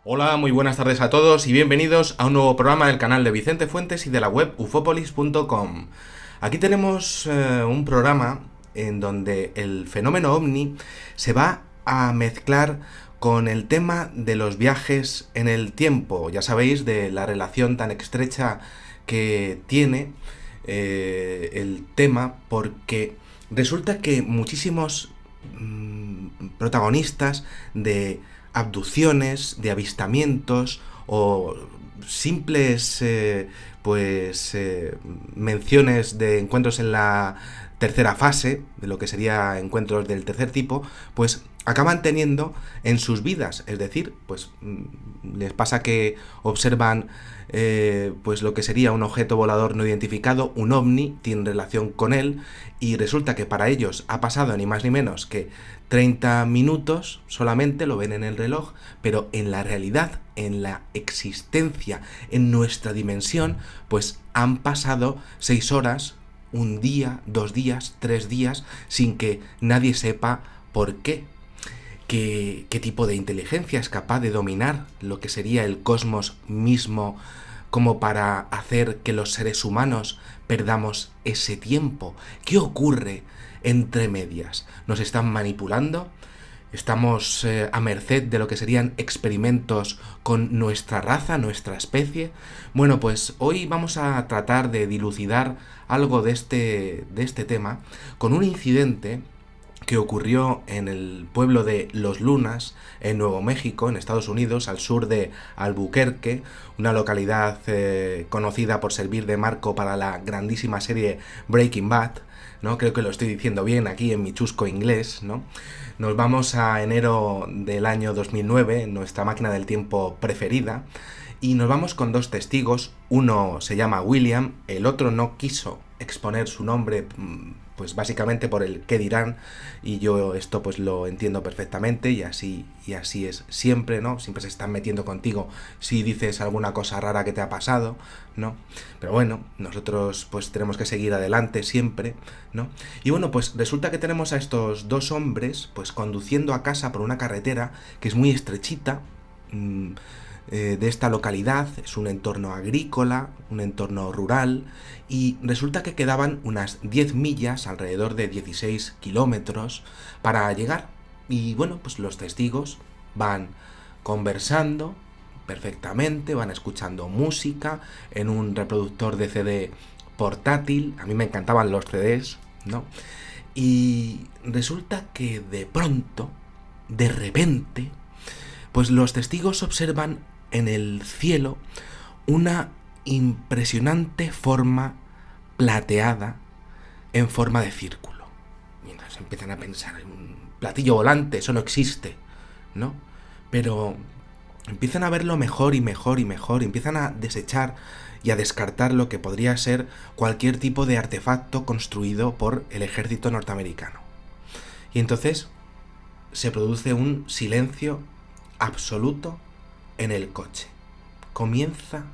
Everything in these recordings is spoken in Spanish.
Hola, muy buenas tardes a todos y bienvenidos a un nuevo programa del canal de Vicente Fuentes y de la web ufopolis.com. Aquí tenemos un programa en donde el fenómeno ovni se va a mezclar con el tema de los viajes en el tiempo. Ya sabéis de la relación tan estrecha que tiene el tema, porque resulta que muchísimos protagonistas de abducciones, de avistamientos o simples menciones de encuentros en la tercera fase, de lo que sería encuentros del tercer tipo, pues acaban teniendo en sus vidas. Es decir, pues les pasa que observan pues lo que sería un objeto volador no identificado, un ovni, tienen relación con él, y resulta que para ellos ha pasado ni más ni menos que 30 minutos solamente, lo ven en el reloj, pero en la realidad, en la existencia, en nuestra dimensión, pues han pasado 6 horas, un día, 2 días, 3 días, sin que nadie sepa por qué. ¿Qué tipo de inteligencia es capaz de dominar lo que sería el cosmos mismo como para hacer que los seres humanos perdamos ese tiempo? ¿Qué ocurre entre medias? ¿Nos están manipulando? ¿Estamos a merced de lo que serían experimentos con nuestra raza, nuestra especie? Bueno, pues hoy vamos a tratar de dilucidar algo de este tema con un incidente que ocurrió en el pueblo de Los Lunas, en Nuevo México, en Estados Unidos, al sur de Albuquerque, una localidad conocida por servir de marco para la grandísima serie Breaking Bad, ¿no? Creo que lo estoy diciendo bien aquí en mi chusco inglés, ¿no? Nos vamos a enero del año 2009, nuestra máquina del tiempo preferida, y nos vamos con dos testigos. Uno se llama William, el otro no quiso exponer su nombre, pues básicamente por el qué dirán, y yo esto pues lo entiendo perfectamente, y así es siempre, ¿no? Siempre se están metiendo contigo si dices alguna cosa rara que te ha pasado, ¿no? Pero bueno, nosotros pues tenemos que seguir adelante siempre, ¿no? Y bueno, pues resulta que tenemos a estos dos hombres pues conduciendo a casa por una carretera que es muy estrechita, de esta localidad. Es un entorno agrícola, un entorno rural, y resulta que quedaban unas 10 millas, alrededor de 16 kilómetros, para llegar. Y bueno, pues los testigos van conversando perfectamente, van escuchando música en un reproductor de CD portátil. A mí me encantaban los CDs, ¿no? Y resulta que de pronto, de repente, pues los testigos observan en el cielo una impresionante forma plateada en forma de círculo. Mientras empiezan a pensar en un platillo volante, eso no existe, ¿no? Pero empiezan a verlo mejor y mejor y mejor, y empiezan a desechar y a descartar lo que podría ser cualquier tipo de artefacto construido por el ejército norteamericano. Y entonces se produce un silencio absoluto en el coche. Comienza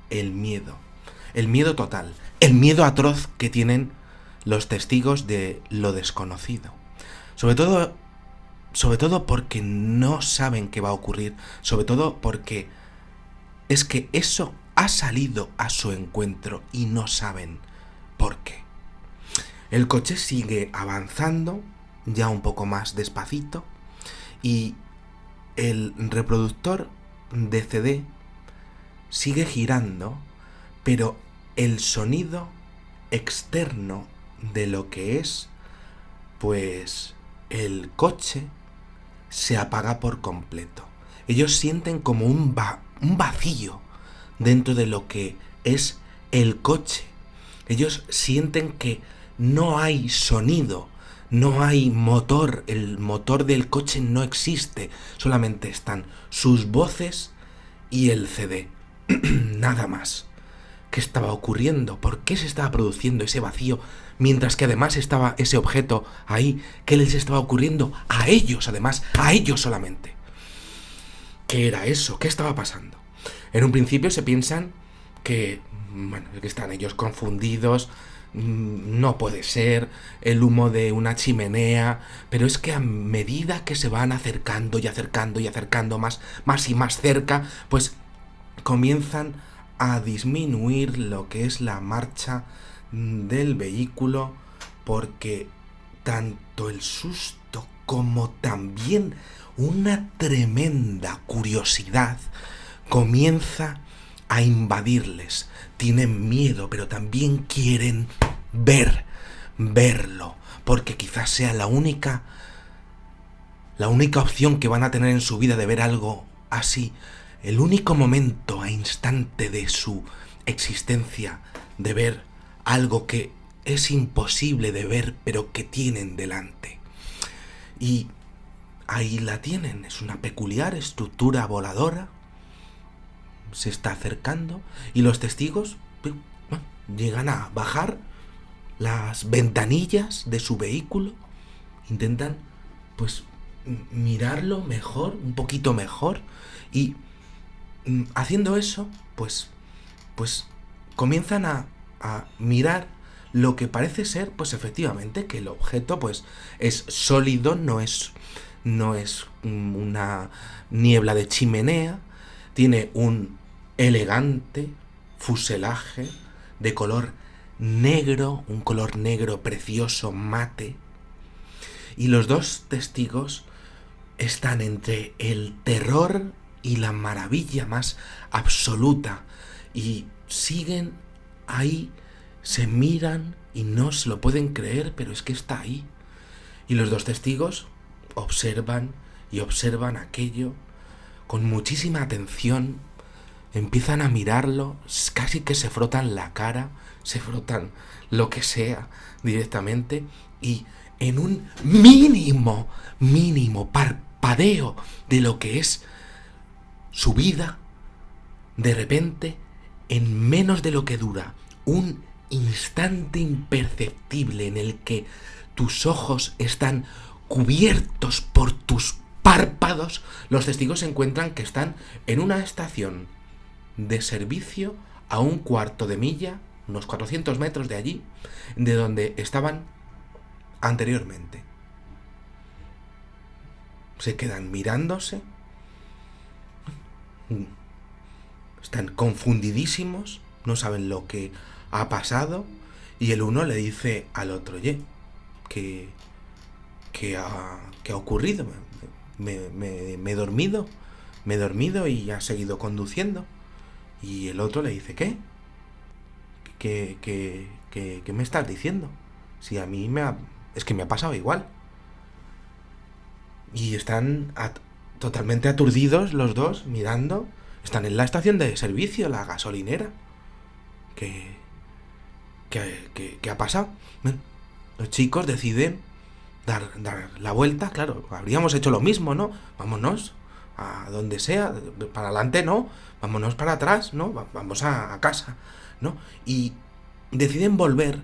el miedo total, el miedo atroz que tienen los testigos de lo desconocido. Sobre todo porque no saben qué va a ocurrir, sobre todo porque es que eso ha salido a su encuentro y no saben por qué. El coche sigue avanzando, ya un poco más despacito, y el reproductor de CD sigue girando, pero el sonido externo de lo que es, pues, el coche se apaga por completo. Ellos sienten como un vacío dentro de lo que es el coche. Ellos sienten que no hay sonido, no hay motor, el motor del coche no existe, solamente están sus voces y el CD. Nada más. ¿Qué estaba ocurriendo? ¿Por qué se estaba produciendo ese vacío mientras que además estaba ese objeto ahí? ¿Qué les estaba ocurriendo? A ellos, además, a ellos solamente. ¿Qué era eso? ¿Qué estaba pasando? En un principio se piensan que, bueno, que están ellos confundidos, no puede ser, el humo de una chimenea, pero es que a medida que se van acercando y acercando y acercando más y más cerca, pues comienzan a disminuir lo que es la marcha del vehículo, porque tanto el susto como también una tremenda curiosidad comienza a invadirles. Tienen miedo, pero también quieren verlo, porque quizás sea la única opción que van a tener en su vida de ver algo así, el único momento a instante de su existencia de ver algo que es imposible de ver, pero que tienen delante. Y ahí la tienen, es una peculiar estructura voladora, se está acercando y los testigos llegan a bajar las ventanillas de su vehículo, intentan pues mirarlo mejor, un poquito mejor, y haciendo eso pues comienzan a mirar lo que parece ser pues efectivamente que el objeto pues es sólido, no es una niebla de chimenea, tiene un elegante fuselaje de color negro, un color negro precioso, mate, y los dos testigos están entre el terror y la maravilla más absoluta, y siguen ahí, se miran y no se lo pueden creer, pero es que está ahí. Y los dos testigos observan y observan aquello con muchísima atención, empiezan a mirarlo, casi que se frotan la cara, se frotan lo que sea directamente, y en un mínimo parpadeo de lo que es su vida, de repente, en menos de lo que dura un instante imperceptible en el que tus ojos están cubiertos por tus párpados, los testigos se encuentran que están en una estación de servicio a 1/4 de milla, unos 400 metros de allí, de donde estaban anteriormente. Se quedan mirándose, están confundidísimos, no saben lo que ha pasado, y el uno le dice al otro: oye, ¿qué ha ocurrido? Me he dormido y ha seguido conduciendo. Y el otro le dice: ¿qué? ¿Qué me estás diciendo? Si a mí es que me ha pasado igual. Y están totalmente aturdidos los dos, mirando. Están en la estación de servicio, la gasolinera. ¿Qué ha pasado? Bueno, los chicos deciden dar la vuelta. Claro, habríamos hecho lo mismo, ¿no? Vámonos a donde sea, para adelante no, vámonos para atrás, ¿no? Vamos a casa, ¿no? Y deciden volver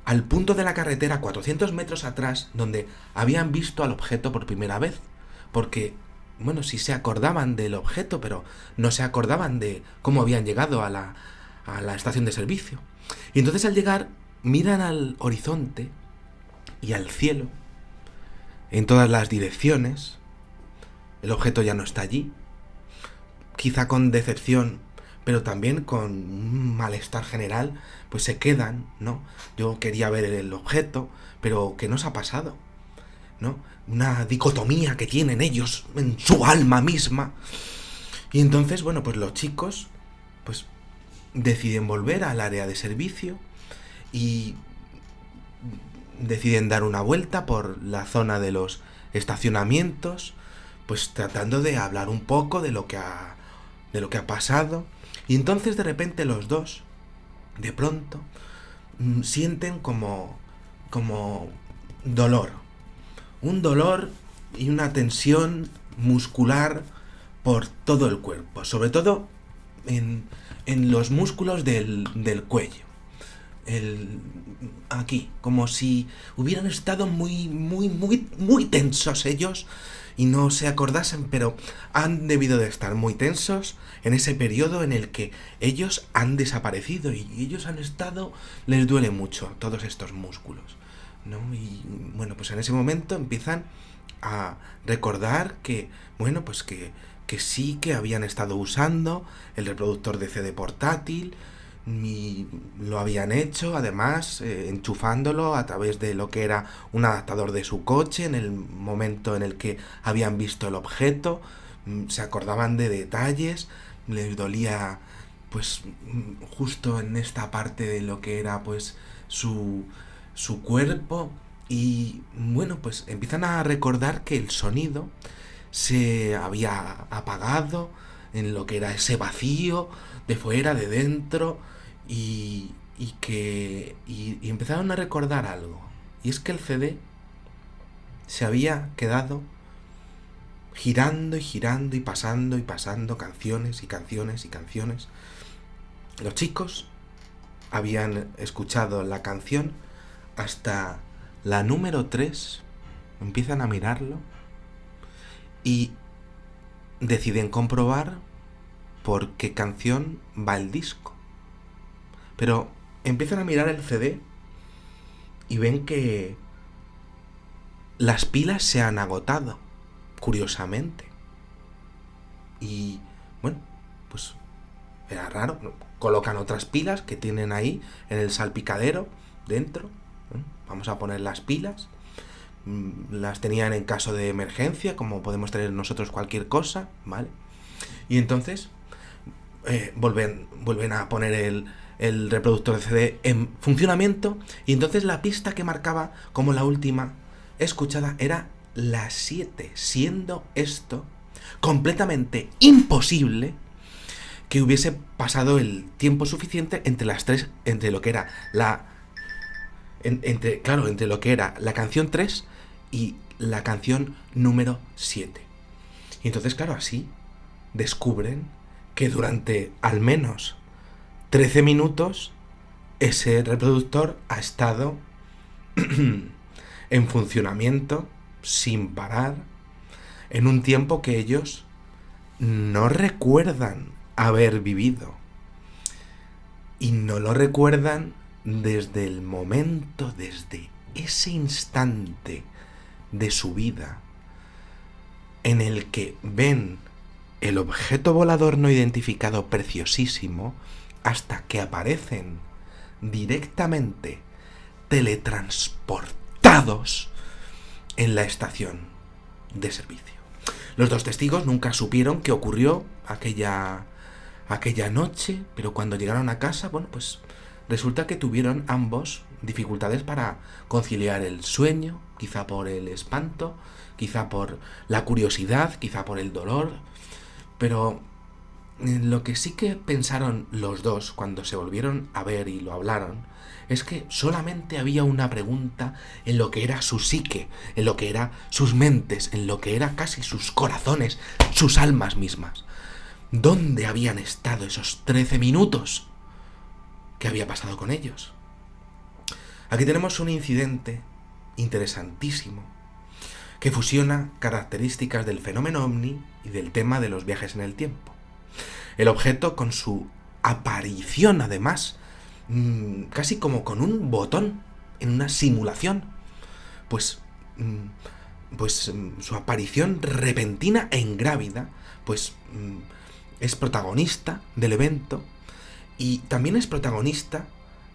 al punto de la carretera 400 metros atrás, donde habían visto al objeto por primera vez, porque, bueno, sí se acordaban del objeto, pero no se acordaban de cómo habían llegado a la estación de servicio. Y entonces, al llegar, miran al horizonte y al cielo, en todas las direcciones. El objeto ya no está allí, quizá con decepción, pero también con un malestar general, pues se quedan, ¿no? Yo quería ver el objeto, pero ¿qué nos ha pasado? ¿No? Una dicotomía que tienen ellos en su alma misma. Y entonces, bueno, pues los chicos, pues deciden volver al área de servicio y deciden dar una vuelta por la zona de los estacionamientos, pues tratando de hablar un poco de lo que ha pasado. Y entonces de repente los dos, de pronto, sienten como dolor. Un dolor y una tensión muscular por todo el cuerpo, sobre todo en los músculos del cuello. Aquí, como si hubieran estado muy tensos ellos, y no se acordasen, pero han debido de estar muy tensos en ese periodo en el que ellos han desaparecido y ellos han estado, les duele mucho todos estos músculos, ¿no? Y bueno, pues en ese momento empiezan a recordar que, bueno, pues que sí que habían estado usando el reproductor de CD portátil y lo habían hecho, además, enchufándolo a través de lo que era un adaptador de su coche en el momento en el que habían visto el objeto. Se acordaban de detalles, les dolía, pues, justo en esta parte de lo que era, pues, su cuerpo. Y bueno, pues empiezan a recordar que el sonido se había apagado en lo que era ese vacío de fuera, de dentro, y empezaron a recordar algo. Y es que el CD se había quedado girando y girando y pasando canciones y canciones y canciones. Los chicos habían escuchado la canción hasta la número 3, empiezan a mirarlo y deciden comprobar por qué canción va el disco. Pero empiezan a mirar el CD y ven que las pilas se han agotado, curiosamente. Y bueno, pues era raro. Colocan otras pilas que tienen ahí en el salpicadero dentro. Vamos a poner las pilas. Las tenían en caso de emergencia, como podemos tener nosotros cualquier cosa, ¿vale? Y entonces vuelven a poner el reproductor de CD en funcionamiento, y entonces la pista que marcaba como la última escuchada era la 7, siendo esto completamente imposible que hubiese pasado el tiempo suficiente entre las tres, entre lo que era entre lo que era la canción 3 y la canción número 7. Y entonces, claro, así descubren que durante al menos 13 minutos ese reproductor ha estado en funcionamiento sin parar en un tiempo que ellos no recuerdan haber vivido. Y no lo recuerdan desde el momento, desde ese instante de su vida en el que ven el objeto volador no identificado preciosísimo, hasta que aparecen directamente teletransportados en la estación de servicio. Los dos testigos nunca supieron qué ocurrió aquella noche, pero cuando llegaron a casa, bueno, pues resulta que tuvieron ambos dificultades para conciliar el sueño, quizá por el espanto, quizá por la curiosidad, quizá por el dolor, pero lo que sí que pensaron los dos cuando se volvieron a ver y lo hablaron es que solamente había una pregunta en lo que era su psique, en lo que era sus mentes, en lo que era casi sus corazones, sus almas mismas. ¿Dónde habían estado esos 13 minutos? ¿Qué había pasado con ellos? Aquí tenemos un incidente interesantísimo que fusiona características del fenómeno ovni y del tema de los viajes en el tiempo. El objeto, con su aparición, además, casi como con un botón en una simulación, pues su aparición repentina e ingrávida, pues es protagonista del evento, y también es protagonista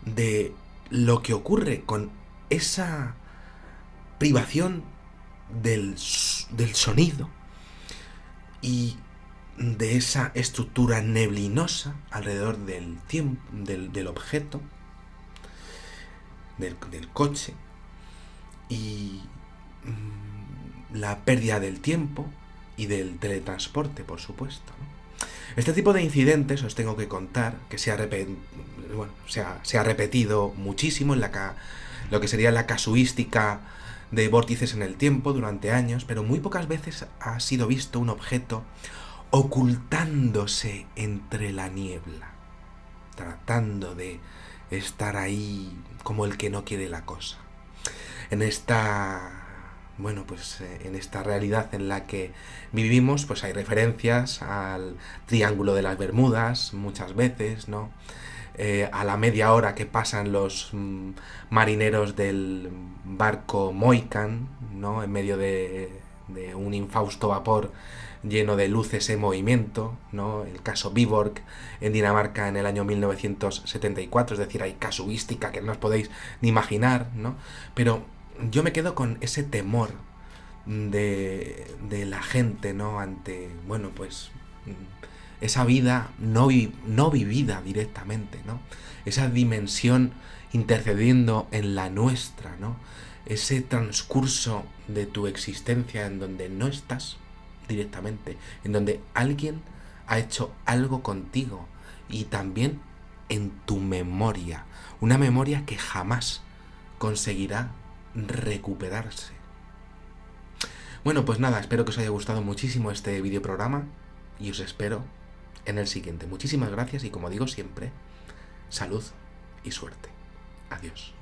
de lo que ocurre con esa privación del sonido y de esa estructura neblinosa alrededor del tiempo, del objeto, del coche, y la pérdida del tiempo y del teletransporte, por supuesto, ¿no? Este tipo de incidentes, os tengo que contar, que se ha repetido muchísimo en lo que sería la casuística de vórtices en el tiempo durante años, pero muy pocas veces ha sido visto un objeto ocultándose entre la niebla, tratando de estar ahí como el que no quiere la cosa. En esta bueno, pues en esta realidad en la que vivimos, pues hay referencias al Triángulo de las Bermudas muchas veces, ¿no? A la media hora que pasan los marineros del barco Moican, ¿no? En medio de un infausto vapor lleno de luces en movimiento, ¿no? El caso Viborg en Dinamarca en el año 1974, es decir, hay casuística que no os podéis ni imaginar, ¿no? Pero yo me quedo con ese temor de la gente, ¿no? Ante, bueno, pues esa vida no vivida directamente, ¿no? Esa dimensión intercediendo en la nuestra, ¿no? Ese transcurso de tu existencia en donde no estás directamente, en donde alguien ha hecho algo contigo y también en tu memoria, una memoria que jamás conseguirá recuperarse. Bueno, pues nada, espero que os haya gustado muchísimo este videoprograma y os espero en el siguiente. Muchísimas gracias y como digo siempre, salud y suerte. Adiós.